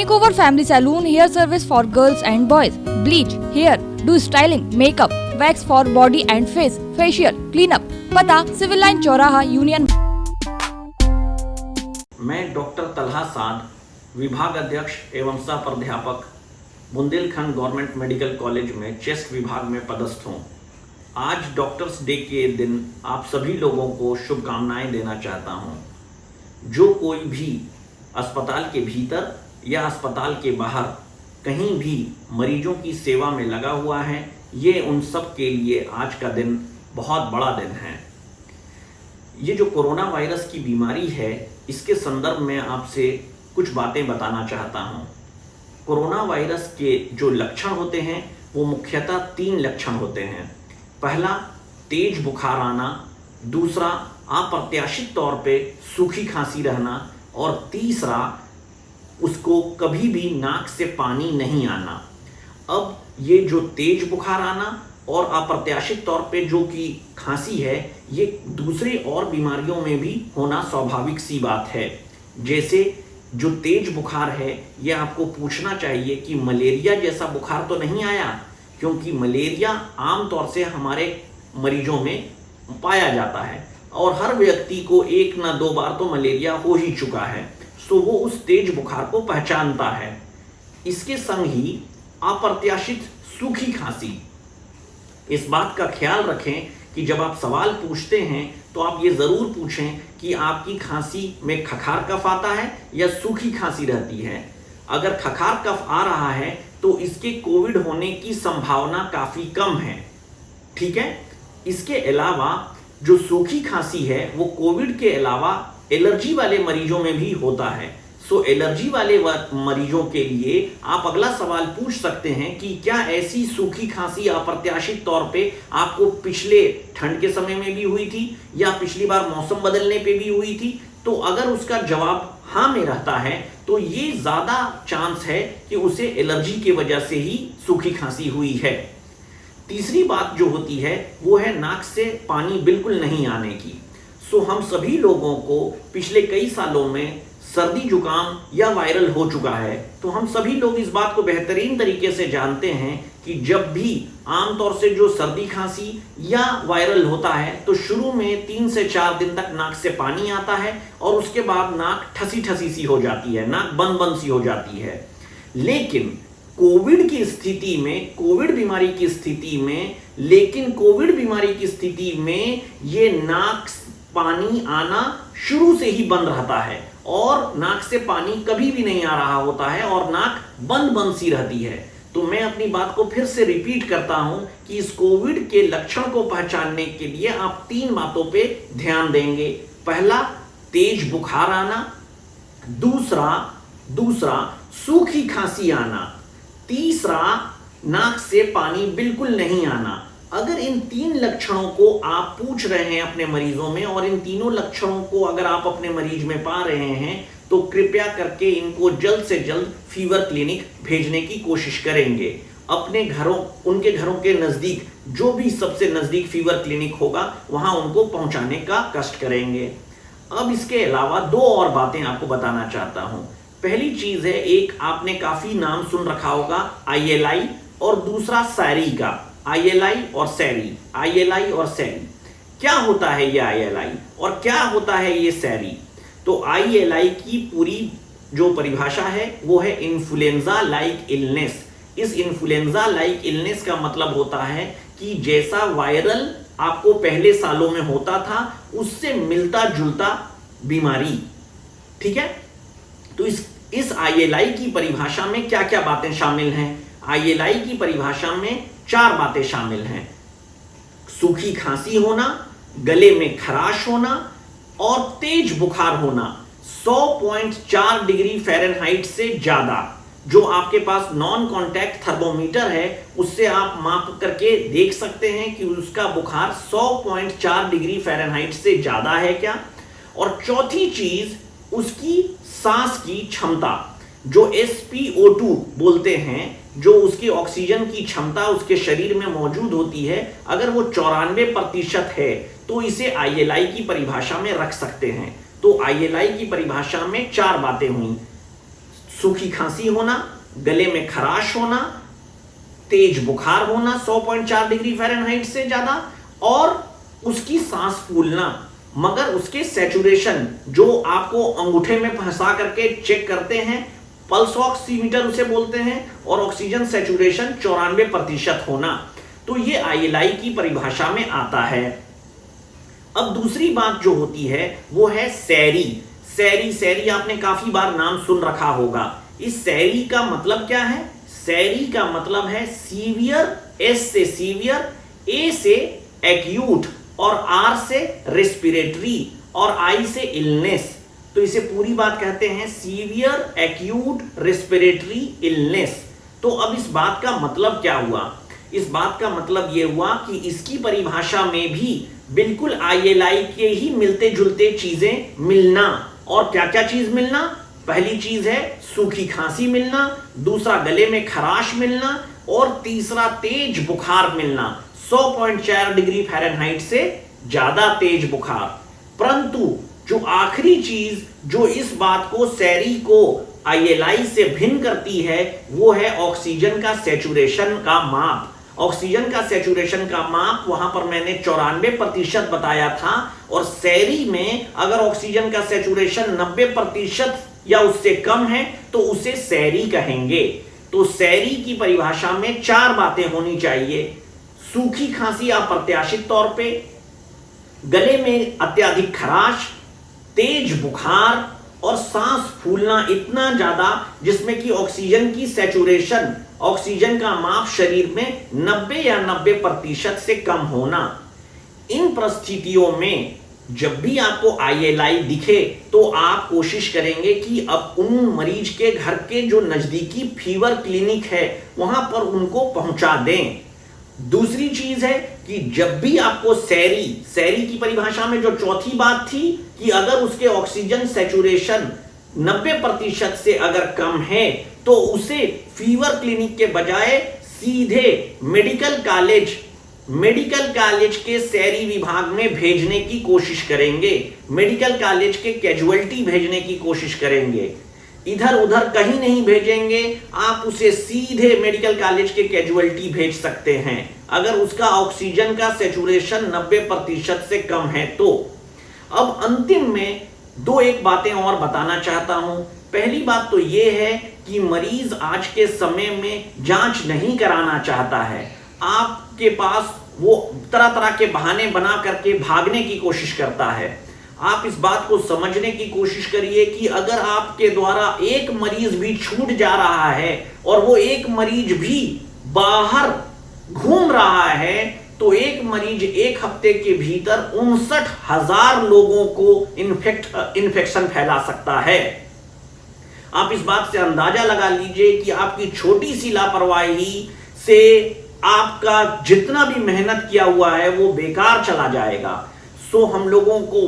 Makeover Family Saloon hair service for girls and boys. Bleach, hair, do styling, makeup, wax for body and face, facial, cleanup. पता civil line चौराहा union. मैं doctor Talha साद, विभाग अध्यक्ष एवं सह प्राध्यापक Bundelkhand government medical college में chest विभाग में पदस्थ हूँ। आज डॉक्टर्स डे के दिन आप सभी लोगों को शुभकामनाएं देना चाहता हूँ। जो कोई भी अस्पताल के भीतर या अस्पताल के बाहर कहीं भी मरीजों की सेवा में लगा हुआ है, ये उन सब के लिए आज का दिन बहुत बड़ा दिन है। ये जो कोरोना वायरस की बीमारी है, इसके संदर्भ में आपसे कुछ बातें बताना चाहता हूँ। कोरोना वायरस के जो लक्षण होते हैं वो मुख्यतः 3 लक्षण होते हैं। पहला, तेज बुखार आना, दूसरा अप्रत्याशित तौर पे सूखी खांसी रहना, और तीसरा उसको कभी भी नाक से पानी नहीं आना। अब ये जो तेज बुखार आना और अप्रत्याशित तौर पे जो कि खांसी है, ये दूसरे और बीमारियों में भी होना स्वाभाविक सी बात है। जैसे जो तेज बुखार है, ये आपको पूछना चाहिए कि मलेरिया जैसा बुखार तो नहीं आया, क्योंकि मलेरिया आमतौर से हमारे मरीजों में पाया जाता है और हर व्यक्ति को 1 ना 2 बार तो मलेरिया हो ही चुका है, तो वो उस तेज बुखार को पहचानता है। इसके संग ही अप्रत्याशित सूखी खांसी। इस बात का ख्याल रखें कि जब आप सवाल पूछते हैं तो आप ये ज़रूर पूछें कि आपकी खांसी में खखार कफ आता है या सूखी खांसी रहती है। अगर खखार कफ आ रहा है तो इसके कोविड होने की संभावना काफ़ी कम है। ठीक है। इसके अलावा जो सूखी खांसी है वो कोविड के अलावा एलर्जी वाले मरीजों में भी होता है। सो एलर्जी वाले मरीजों के लिए आप अगला सवाल पूछ सकते हैं कि क्या ऐसी सूखी खांसी अप्रत्याशित तौर पे आपको पिछले ठंड के समय में भी हुई थी या पिछली बार मौसम बदलने पे भी हुई थी। तो अगर उसका जवाब हाँ में रहता है तो ये ज़्यादा चांस है कि उसे एलर्जी की वजह से ही सूखी खांसी हुई है। तीसरी बात जो होती है वो है नाक से पानी बिल्कुल नहीं आने की। सो हम सभी लोगों को पिछले कई सालों में सर्दी जुकाम या वायरल हो चुका है, तो हम सभी लोग इस बात को बेहतरीन तरीके से जानते हैं कि जब भी आमतौर से जो सर्दी खांसी या वायरल होता है तो शुरू में 3 से 4 दिन तक नाक से पानी आता है और उसके बाद नाक ठसी ठसी सी हो जाती है, नाक बंद बंद सी हो जाती है। लेकिन कोविड की स्थिति में, कोविड बीमारी की स्थिति में ये नाक पानी आना शुरू से ही बंद रहता है और नाक से पानी कभी भी नहीं आ रहा होता है और नाक बंद बंद सी रहती है। तो मैं अपनी बात को फिर से रिपीट करता हूं कि इस कोविड के लक्षण को पहचानने के लिए आप 3 बातों पे ध्यान देंगे। पहला, तेज बुखार आना, दूसरा सूखी खांसी आना, तीसरा नाक से पानी बिल्कुल नहीं आना। अगर इन 3 लक्षणों को आप पूछ रहे हैं अपने मरीजों में और इन तीनों लक्षणों को अगर आप अपने मरीज में पा रहे हैं तो कृपया करके इनको जल्द से जल्द फीवर क्लिनिक भेजने की कोशिश करेंगे। अपने घरों, उनके घरों के नज़दीक जो भी सबसे नज़दीक फीवर क्लिनिक होगा वहां उनको पहुंचाने का कष्ट करेंगे। अब इसके अलावा 2 और बातें आपको बताना चाहता हूं। पहली चीज़ है, एक आपने काफ़ी नाम सुन रखा होगा ILI और दूसरा सैरी का। ILI और सैरी क्या होता है ये ILI और क्या होता है ये सैरी? तो ILI की पूरी जो परिभाषा है वो है इन्फ्लुएंजा लाइक इलनेस। इस इन्फ्लुएंजा लाइक इलनेस का मतलब होता है कि जैसा वायरल आपको पहले सालों में होता था उससे मिलता जुलता बीमारी। ठीक है। तो इस ILI की परिभाषा में क्या क्या बातें शामिल हैं? ILI की परिभाषा में 4 बातें शामिल हैं। सूखी खांसी होना, गले में खराश होना और तेज बुखार होना 100.4 डिग्री फ़ारेनहाइट से ज्यादा। जो आपके पास नॉन कॉन्टैक्ट थर्मोमीटर है उससे आप माप करके देख सकते हैं कि उसका बुखार 100.4 डिग्री फ़ारेनहाइट से ज्यादा है क्या। और चौथी चीज, उसकी सांस की क्षमता, जो SpO2 बोलते हैं, जो उसकी ऑक्सीजन की क्षमता उसके शरीर में मौजूद होती है, अगर वो 94% है तो इसे ILI की परिभाषा में रख सकते हैं। तो ILI की परिभाषा में 4 बातें हुई। सूखी खांसी होना, गले में खराश होना, तेज बुखार होना 100.4 डिग्री फ़ारेनहाइट से ज्यादा, और उसकी सांस फूलना। मगर उसके सैचुरेशन जो आपको अंगूठे में फंसा करके चेक करते हैं, पल्स ऑक्सीमीटर उसे बोलते हैं, और ऑक्सीजन सैचुरेशन 94% होना। तो ये ILI की परिभाषा में आता है। अब दूसरी बात जो होती है वो है सैरी। सैरी आपने काफी बार नाम सुन रखा होगा। इस सैरी का मतलब क्या है? सैरी का मतलब है सीवियर, S से सीवियर, A से एक्यूट, और R से रेस्पिरेटरी, और I से इलनेस। तो इसे पूरी बात कहते हैं सीवियर एक्यूट रेस्पिरेटरी इलनेस। तो अब इस बात का मतलब क्या हुआ? इस बात का मतलब यह हुआ कि इसकी परिभाषा में भी बिल्कुल ILI के ही मिलते जुलते चीजें मिलना। और क्या क्या चीज मिलना? पहली चीज है सूखी खांसी मिलना, दूसरा गले में खराश मिलना, और तीसरा तेज बुखार मिलना 100.4 डिग्री फ़ारेनहाइट से ज्यादा तेज बुखार। परंतु जो आखिरी चीज जो इस बात को सैरी को ILI से भिन्न करती है वो है ऑक्सीजन का सैचुरेशन का माप। ऑक्सीजन का सैचुरेशन का माप वहां पर मैंने 94% बताया था, और सैरी में अगर ऑक्सीजन का सैचुरेशन 90% या उससे कम है तो उसे सैरी कहेंगे। तो सैरी की परिभाषा में 4 बातें होनी चाहिए। सूखी खांसी अप्रत्याशित तौर पे, गले में अत्यधिक खराश, तेज बुखार, और सांस फूलना इतना ज्यादा जिसमें कि ऑक्सीजन की सैचुरेशन, ऑक्सीजन का माप शरीर में 90 या 90% से कम होना। इन परिस्थितियों में जब भी आपको ILI दिखे तो आप कोशिश करेंगे कि अब उन मरीज के घर के जो नजदीकी फीवर क्लिनिक है वहां पर उनको पहुंचा दें। दूसरी चीज है कि जब भी आपको सैरी की परिभाषा में जो चौथी बात थी कि अगर उसके ऑक्सीजन सैचुरेशन 90% से अगर कम है तो उसे फीवर क्लिनिक के बजाय सीधे मेडिकल कॉलेज के सैरी विभाग में भेजने की कोशिश करेंगे, मेडिकल कॉलेज के कैजुअल्टी भेजने की कोशिश करेंगे। इधर उधर कहीं नहीं भेजेंगे, आप उसे सीधे मेडिकल कॉलेज के कैजुअल्टी भेज सकते हैं अगर उसका ऑक्सीजन का सैचुरेशन 90% से कम है तो। अब अंतिम में एक बातें और बताना चाहता हूं। पहली बात तो यह है कि मरीज आज के समय में जांच नहीं कराना चाहता है। आपके पास वो तरह तरह के बहाने बना करके भागने की कोशिश करता है। आप इस बात को समझने की कोशिश करिए कि अगर आपके द्वारा एक मरीज भी छूट जा रहा है और वो एक मरीज भी बाहर घूम रहा है तो एक मरीज एक हफ्ते के भीतर 59,000 लोगों को इन्फेक्शन फैला सकता है। आप इस बात से अंदाजा लगा लीजिए कि आपकी छोटी सी लापरवाही से आपका जितना भी मेहनत किया हुआ है वो बेकार चला जाएगा। सो हम लोगों को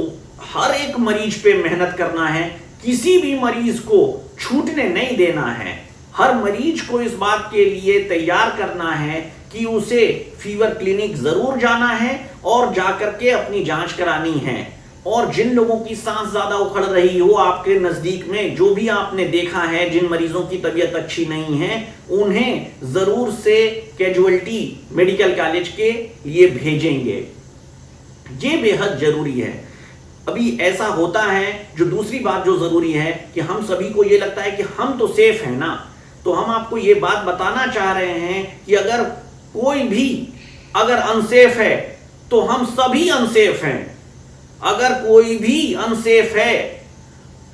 हर एक मरीज पे मेहनत करना है, किसी भी मरीज को छूटने नहीं देना है। हर मरीज को इस बात के लिए तैयार करना है कि उसे फीवर क्लिनिक जरूर जाना है और जाकर के अपनी जांच करानी है। और जिन लोगों की सांस ज्यादा उखड़ रही हो आपके नजदीक में, जो भी आपने देखा है जिन मरीजों की तबीयत अच्छी नहीं है, उन्हें जरूर से कैजुअल्टी मेडिकल कॉलेज के लिए भेजेंगे। ये बेहद जरूरी है। अभी ऐसा होता है, जो दूसरी बात जो जरूरी है कि हम सभी को ये लगता है कि हम तो सेफ है ना, तो हम आपको ये बात बताना चाह रहे हैं कि अगर कोई भी अगर अनसेफ है तो हम सभी अनसेफ हैं। अगर कोई भी अनसेफ है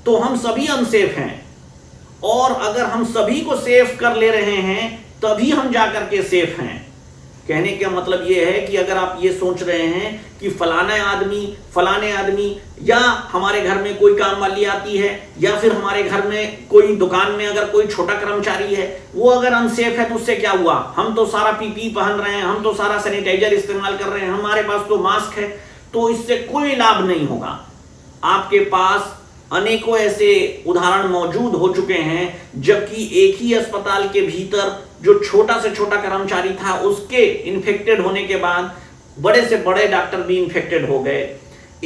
तो हम सभी अनसेफ हैं, और अगर हम सभी को सेफ कर ले रहे हैं तभी हम जाकर के सेफ हैं। कहने का मतलब यह है कि अगर आप ये सोच रहे हैं कि फलाने आदमी या हमारे घर में कोई काम वाली आती है या फिर हमारे घर में कोई दुकान में अगर कोई छोटा कर्मचारी है वो अगर अनसेफ है तो उससे क्या हुआ, हम तो सारा पीपीई पहन रहे हैं, हम तो सारा सैनिटाइजर इस्तेमाल कर रहे हैं, हमारे पास तो मास्क है, तो इससे कोई लाभ नहीं होगा। आपके पास अनेकों ऐसे उदाहरण मौजूद हो चुके हैं जबकि एक ही अस्पताल के भीतर जो छोटा से छोटा कर्मचारी था उसके इन्फेक्टेड होने के बाद बड़े से बड़े डॉक्टर भी इन्फेक्टेड हो गए।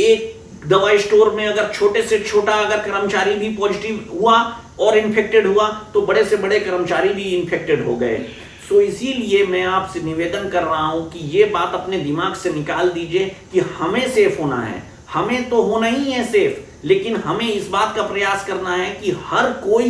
एक दवाई स्टोर में अगर छोटे से छोटा अगर कर्मचारी भी पॉजिटिव हुआ और इन्फेक्टेड हुआ तो बड़े से बड़े कर्मचारी भी इन्फेक्टेड हो गए। सो इसीलिए मैं आपसे निवेदन कर रहा हूं कि ये बात अपने दिमाग से निकाल दीजिए कि हमें सेफ होना है। हमें तो होना ही है सेफ, लेकिन हमें इस बात का प्रयास करना है कि हर कोई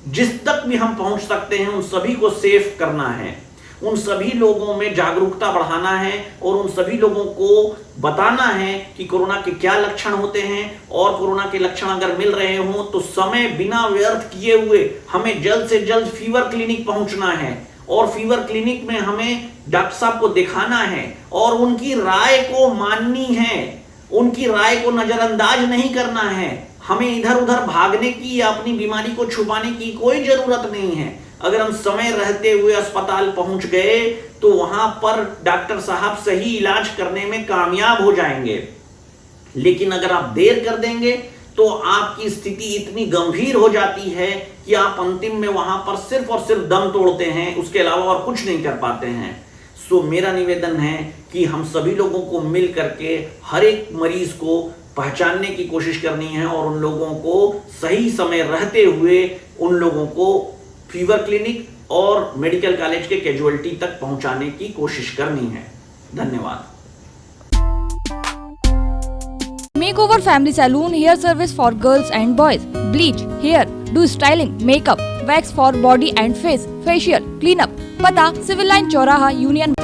जिस तक भी हम पहुंच सकते हैं उन सभी को सेफ करना है, उन सभी लोगों में जागरूकता बढ़ाना है और उन सभी लोगों को बताना है कि कोरोना के क्या लक्षण होते हैं, और कोरोना के लक्षण अगर मिल रहे हों तो समय बिना व्यर्थ किए हुए हमें जल्द से जल्द फीवर क्लिनिक पहुंचना है और फीवर क्लिनिक में हमें डॉक्टर साहब को दिखाना है और उनकी राय को माननी है, उनकी राय को नजरअंदाज नहीं करना है। हमें इधर उधर भागने की या अपनी बीमारी को छुपाने की कोई जरूरत नहीं है। अगर हम समय रहते हुए अस्पताल पहुंच गए तो वहां पर डॉक्टर साहब सही इलाज करने में कामयाब हो जाएंगे, लेकिन अगर आप देर कर देंगे तो आपकी स्थिति इतनी गंभीर हो जाती है कि आप अंतिम में वहां पर सिर्फ और सिर्फ दम तोड़ते हैं, उसके अलावा और कुछ नहीं कर पाते हैं। सो मेरा निवेदन है कि हम सभी लोगों को मिल करके हर एक मरीज को पहचानने की कोशिश करनी है और उन लोगों को सही समय रहते हुए उन लोगों को फीवर क्लिनिक और मेडिकल कॉलेज के कैजुअलिटी तक पहुंचाने की कोशिश करनी है। धन्यवाद। Makeover Family Saloon hair service for girls and boys. Bleach, hair, do styling, makeup, wax for body and face, facial, cleanup. पता सिविल लाइन चौराहा यूनियन